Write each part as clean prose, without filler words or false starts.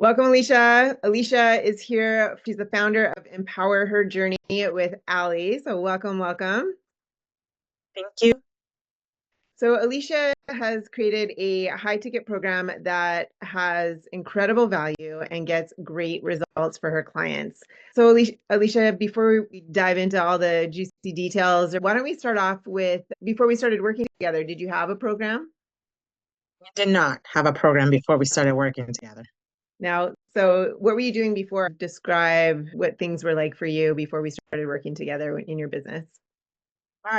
Welcome, Alicia. Alicia is here. She's the founder of Empower Her Journey with Ali. So welcome. Thank you. So Alicia has created a high ticket program that has incredible value and gets great results for her clients. So Alicia, before we dive into all the juicy details, why don't we start off with, before we started working together, did you have a program? We did not have a program before we started working together. Now, so what were you doing before? Describe what things were like for you before we started working together in your business.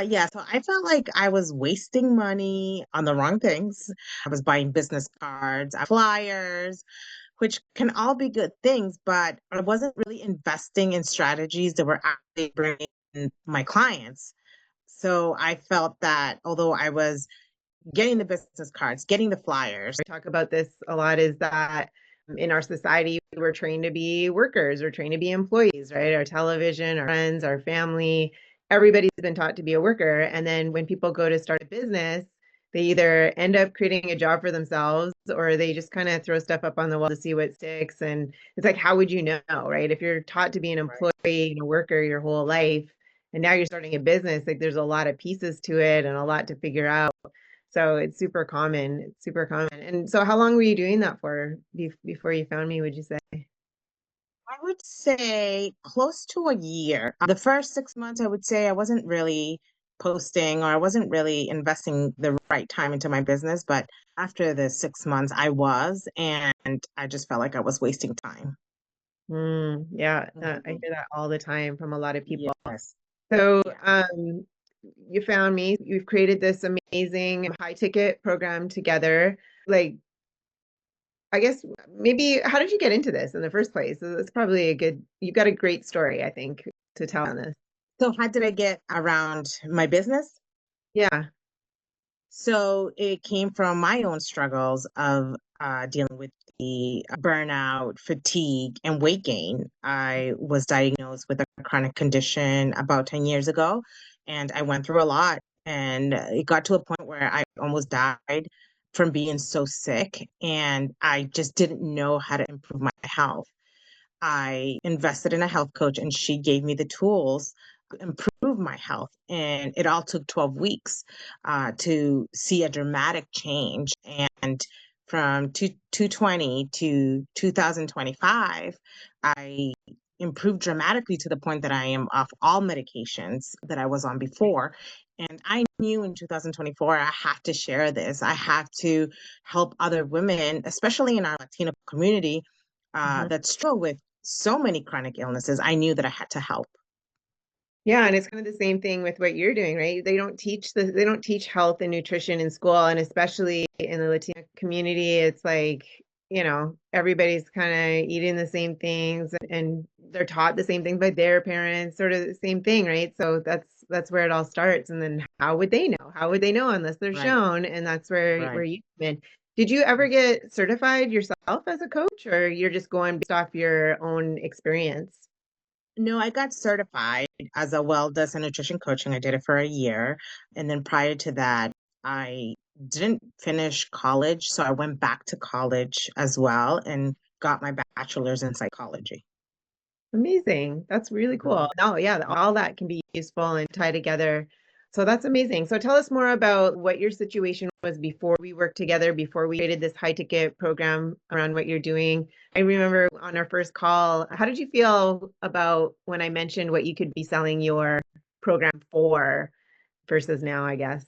Yeah, so I felt like I was wasting money on the wrong things. I was buying business cards, flyers, which can all be good things, but I wasn't really investing in strategies that were actually bringing in my clients. So I felt that although I was getting the business cards, getting the flyers. We talk about this a lot is that in our society, we're trained to be workers, we're trained to be employees, right? Our television, our friends, our family, everybody's been taught to be a worker. And then when people go to start a business, they either end up creating a job for themselves or they just kind of throw stuff up on the wall to see what sticks. And it's like, how would you know, right? If you're taught to be an employee and a worker your whole life, and now you're starting a business, like there's a lot of pieces to it and a lot to figure out. So it's super common. It's super common. And so how long were you doing that for before you found me, would you say? I would say close to a year. The first 6 months, I would say I wasn't really posting or I wasn't really investing the right time into my business. But after the 6 months, I was, and I just felt like I was wasting time. Yeah, I Mhm. hear that all the time from a lot of people. Yes. So Yeah. you found me. You've created this amazing high ticket program together. Like, I guess maybe how did you get into this in the first place? It's probably you've got a great story, I think, to tell on this. So, how did I get around my business? Yeah. So it came from my own struggles of dealing with the burnout, fatigue, and weight gain. I was diagnosed with a chronic condition about 10 years ago, and I went through a lot. And it got to a point where I almost died from being so sick, and I just didn't know how to improve my health. I invested in a health coach and she gave me the tools to improve my health. And it all took 12 weeks to see a dramatic change. And from 220 to 2025, I improved dramatically to the point that I am off all medications that I was on before. And I knew in 2024, I have to share this. I have to help other women, especially in our Latino community, Mhm. that struggle with so many chronic illnesses. I knew that I had to help. Yeah, and it's kind of the same thing with what you're doing, right? They don't teach health and nutrition in school, and especially in the Latino community, it's like, everybody's kind of eating the same things and they're taught the same things by their parents, sort of the same thing, right? So that's where it all starts. And then how would they know? How would they know unless they're Right, shown? And that's where right. you come in. Did you ever get certified yourself as a coach, or you're just going based off your own experience? No, I got certified as a wellness and nutrition coaching. I did it for a year. And then prior to that, I didn't finish college. So I went back to college as well and got my bachelor's in psychology. Amazing. That's really cool. Mhm. Oh, yeah, all that can be useful and tie together. So that's amazing. So tell us more about what your situation was before we worked together, before we created this high ticket program around what you're doing. I remember on our first call, how did you feel about when I mentioned what you could be selling your program for versus now, I guess?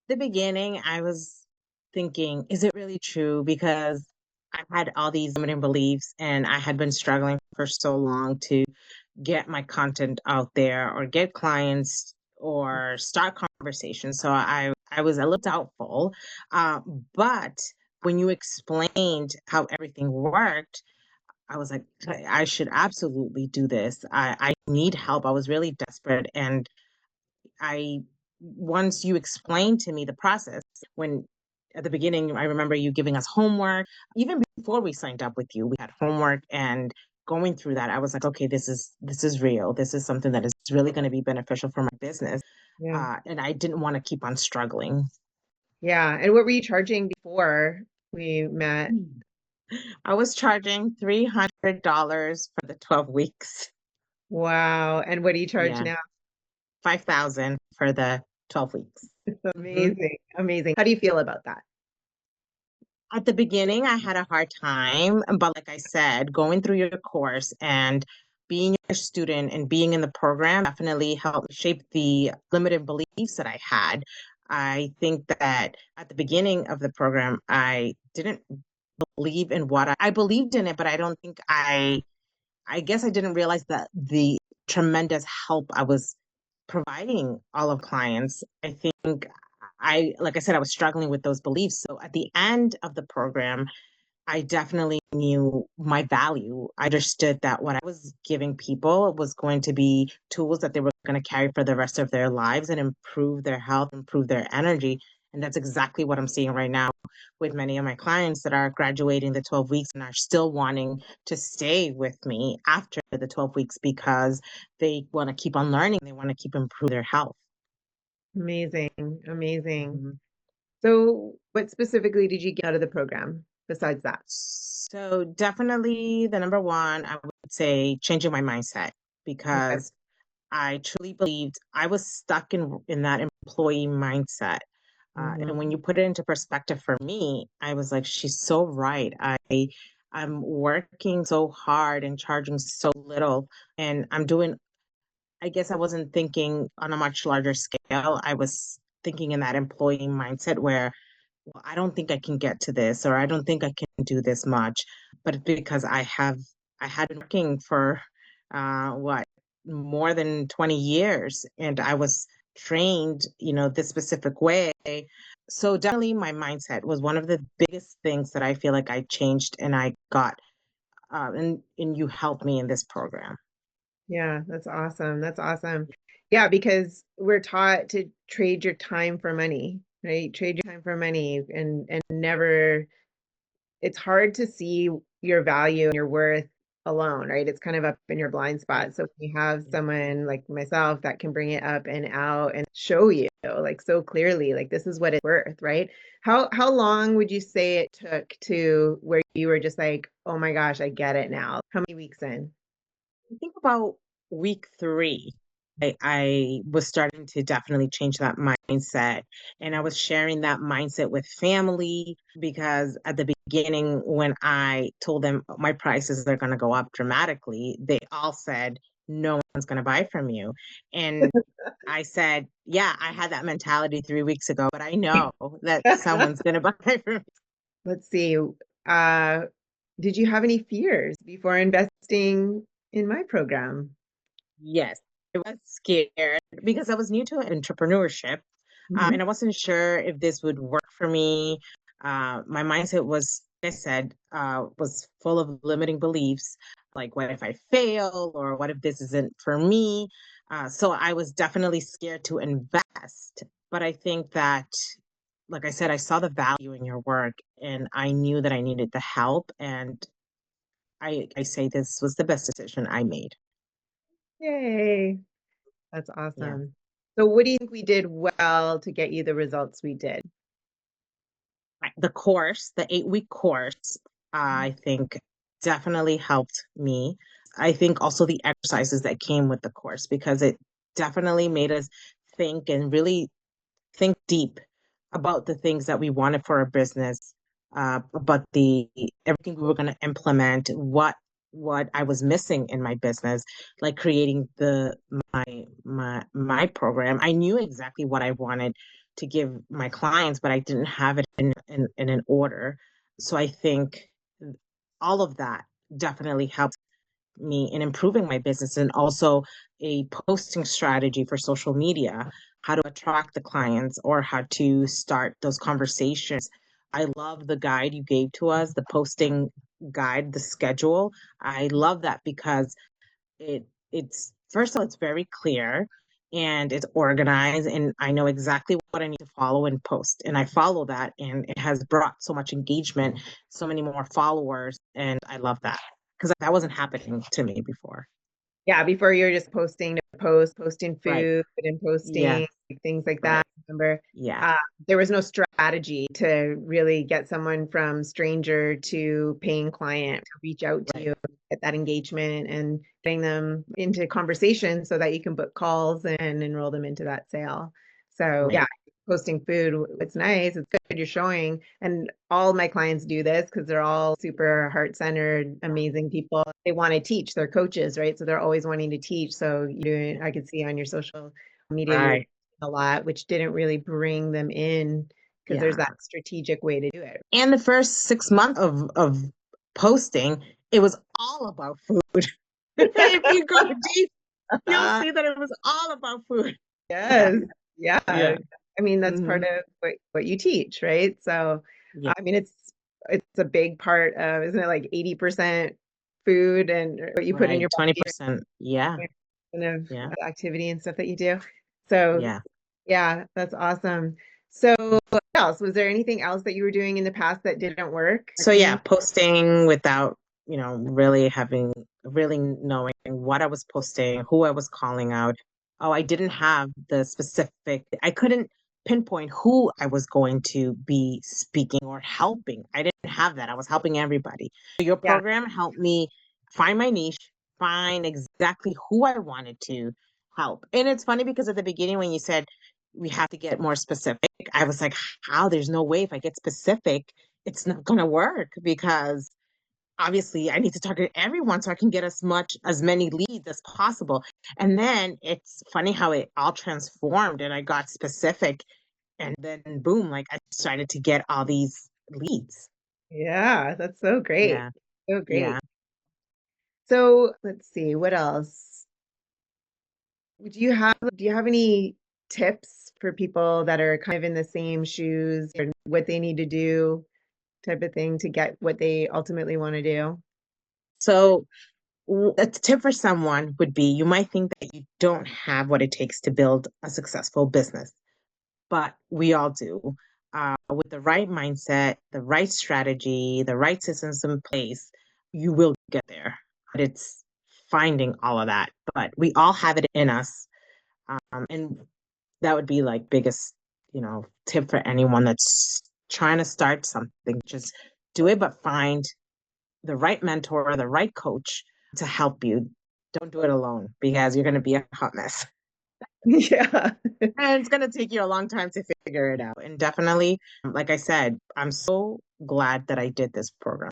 The beginning, I was thinking, is it really true? Because I had all these limiting beliefs and I had been struggling for so long to get my content out there or get clients or start conversations. So I was a little doubtful. But when you explained how everything worked, I was like, I should absolutely do this. I need help. I was really desperate. And I once you explained to me the process, when at the beginning I remember you giving us homework, even before we signed up with you, we had homework and going through that, I was like, okay, this is real. This is something that is really going to be beneficial for my business. Yeah. And I didn't want to keep on struggling. Yeah. And what were you charging before we met? I was charging $300 for the 12 weeks. Wow. And what do you charge Yeah, now? 5,000 for the 12 weeks. hmm Amazing. Amazing. How do you feel about that? At the beginning, I had a hard time, but like I said, going through your course and being a student and being in the program definitely helped shape the limited beliefs that I had. I think that at the beginning of the program, I didn't believe in what I believed in it, but I don't think I guess I didn't realize that the tremendous help I was providing all of clients. I think like I said, I was struggling with those beliefs. So at the end of the program, I definitely knew my value. I understood that what I was giving people was going to be tools that they were going to carry for the rest of their lives and improve their health, improve their energy. And that's exactly what I'm seeing right now with many of my clients that are graduating the 12 weeks and are still wanting to stay with me after the 12 weeks because they want to keep on learning. They want to keep improve their health. Amazing. Amazing. Mhm. So, what specifically did you get out of the program besides that? So definitely the number one, I would say changing my mindset Okay. because I truly believed I was stuck in that employee mindset. And when hmm you put it into perspective for me, I was like, she's so right. I'm working so hard and charging so little, and I'm doing. I guess I wasn't thinking on a much larger scale. I was thinking in that employee mindset where well, I don't think I can get to this, or I don't think I can do this much. But it's because I had been working for what, more than 20 years, and I was trained, this specific way. So definitely my mindset was one of the biggest things that I feel like I changed and I got, and you helped me in this program. Yeah, that's awesome. That's awesome. Yeah, because we're taught to trade your time for money, right? Trade your time for money and never it's hard to see your value and your worth alone, right? It's kind of up in your blind Yeah. spot. So we have Yeah. someone like myself that can bring it up and out and show you like so clearly, like this is what it's worth, right? How long would you say it took to where you were just like, oh my gosh, I get it now? How many weeks in? I think about week three, I was starting to definitely change that mindset. And I was sharing that mindset with family because at the beginning, when I told them my prices are going to go up dramatically, they all said, no one's going to buy from you. And I said, yeah, I had that mentality 3 weeks ago, but I know that someone's going to buy from me. Let's see. Uh, did you have any fears before investing in my program? Yes, I was scared because I was new to entrepreneurship, Mhm. and I wasn't sure if this would work for me. My mindset was, like I said, was full of limiting beliefs, like what if I fail or what if this isn't for me? So I was definitely scared to invest. But I think that, like I said, I saw the value in your work, and I knew that I needed the help. And I say this was the best decision I made. Yay. That's Yeah. awesome. So what do you think we did well to get you the results we did? The course, the 8 week course, I think definitely helped me. I think also the exercises that came with the course because it definitely made us think and really think deep about the things that we wanted for our business, about the everything we were going to implement, what I was missing in my business, like creating the my program. I knew exactly what I wanted to give my clients, but I didn't have it in an order. So I think all of that definitely helped me in improving my business and also a posting strategy for social media, how to attract the clients or how to start those conversations. I love the guide you gave to us, the posting guide, the schedule. I love that because it's first of all, it's very clear and it's organized and I know exactly what I need to follow and post. And I follow that and it has brought so much engagement, so many more followers, and I love that because that wasn't happening to me before. Yeah, before you're just posting to post, posting Right. food and Yeah. posting things like Right. that. remember. Yeah. Uh, there was no strategy to really get someone from stranger to paying client to reach out to Right. you, get that engagement and getting them into conversation so that you can book calls and enroll them into that sale. So Right. yeah, posting food, it's nice. It's good you're showing. And all my clients do this because they're all super heart-centered, amazing people. They want to teach. They're coaches, right? So they're always wanting to teach. So I could see on your social media, you were Right. a lot, which didn't really bring them in because there's Yeah. that strategic way to do it. And the first 6 months of posting, it was all about food. If you go deep, you'll see that it was all about food. Yeah. Yes. Yeah. Yeah. I mean, that's part Hmm. of what you teach, right? So, Yeah. I mean, it's a big part of, isn't it like 80% food and what you put in Right. your body 20%. Yeah. kind of Yeah. activity and stuff that you do. So, Yeah. yeah, that's awesome. So, what else? Was there anything else that you were doing in the past that didn't work? So yeah, posting without, really knowing what I was posting, who I was calling out. Oh, I didn't have I couldn't pinpoint who I was going to be speaking or helping. I didn't have that. I was helping everybody. So your Yeah. program helped me find my niche, find exactly who I wanted to help. And it's funny because at the beginning when you said we have to get more specific, I was like, how? There's no way if I get specific it's not going to work because obviously I need to target everyone so I can get as many leads as possible. And then it's funny how it all transformed and I got specific and then boom, like I started to get all these leads. Yeah, that's so great. Yeah. So great. Yeah. So, let's see, what else? Do you have any tips for people that are kind of in the same shoes or what they need to do type of thing to get what they ultimately want to do? So a tip for someone would be you might think that you don't have what it takes to build a successful business, but we all do. With the right mindset, the right strategy, the right systems in place, you will get there. But it's finding all of that. But we all have it in us. And that would be like biggest, tip for anyone that's trying to start something. Just do it, but find the right mentor, the right coach to help you. Don't do it alone because you're going to be a hot mess. Yeah. And it's going to take you a long time to figure it out. And definitely, like I said, I'm so glad that I did this program.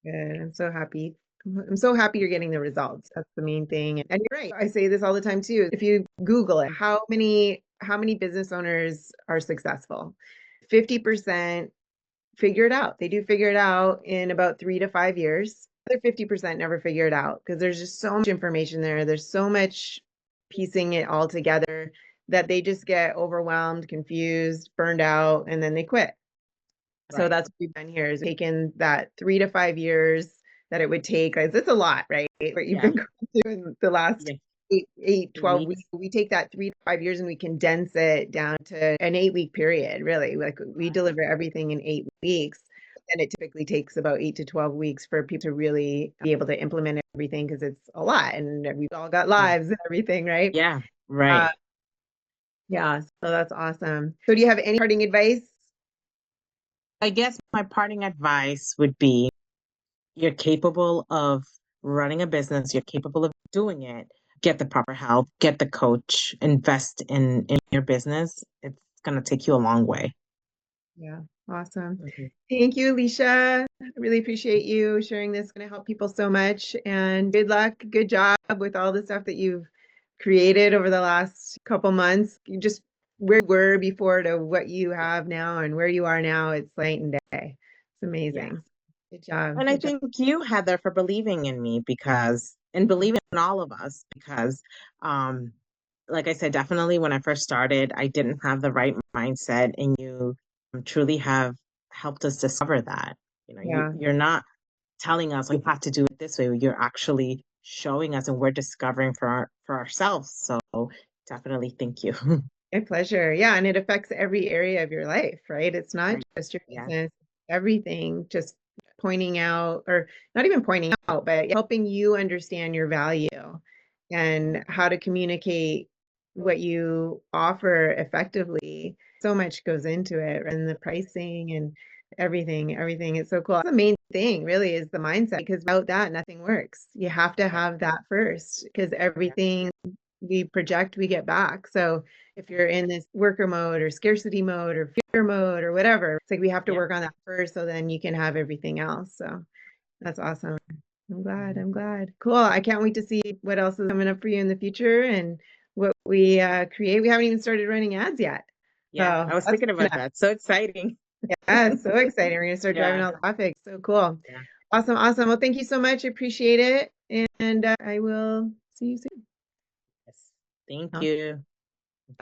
Good. I'm so happy. I'm so happy you're getting the results. That's the main thing. And you're right. I say this all the time too. If you Google it, how many business owners are successful? 50% figure it out. They do figure it out in about 3 to 5 years. The other 50% never figure it out because there's just so much information there. There's so much piecing it all together that they just get overwhelmed, confused, burned out, and then they quit. So Right. that's what we've done here is taken that 3 to 5 years that it would take. 'Cause it's a lot, right? What you've Yeah. been going through in the last Yeah. 12 weeks. Weeks. We take that 3 to 5 years and we condense it down to an 8 week period, really. Like we deliver everything in 8 weeks. And it typically takes about 8 to 12 weeks for people to really be able to implement everything because it's a lot and we've all got Yeah. lives and everything, right? Yeah. Uh, Right. yeah, so that's awesome. So do you have any parting advice? I guess my parting advice would be you're capable of running a business, you're capable of doing it. Get the proper help, get the coach, invest in your business. It's going to take you a long way. Yeah, awesome. Mhm. Thank you, Alicia. I really appreciate you sharing this. It's going to help people so much. And good luck. Good job with all the stuff that you've created over the last couple months. You just where you were before to what you have now and where you are now, it's night and day. It's Yeah. amazing. Good job. And I Good job. thank you, Heather, for believing in me and believing in all of us because, um, like I said, definitely when I first started, I didn't have the right mindset, and you truly have helped us discover that. Yeah. You're not telling us you have to do it this way. You're actually showing us, and we're discovering for ourselves. So definitely, thank you. My pleasure. Yeah, and it affects every area of your life, right? It's not Right. just your Yeah. business, everything, just pointing out, or not even pointing out, but helping you understand your value and how to communicate what you offer effectively, so much goes into it, and the pricing and everything. It's so cool. That's the main thing really, is the mindset, because without that, nothing works. You have to have that first, because everything we project, we get back. So if you're in this worker mode or scarcity mode or fear mode or whatever, it's like we have to work on that first, so then you can have everything else. So that's awesome. I'm glad. Cool. I can't wait to see what else is coming up for you in the future and what we create. We haven't even started running ads yet. Yeah, So I was that's thinking about that. So exciting. yeah, it's so exciting. We're gonna start driving Yeah. all the traffic. So cool. Yeah. Awesome. Well, thank you so much. I appreciate it. And I will see you soon. Yes. Thank Awesome. you.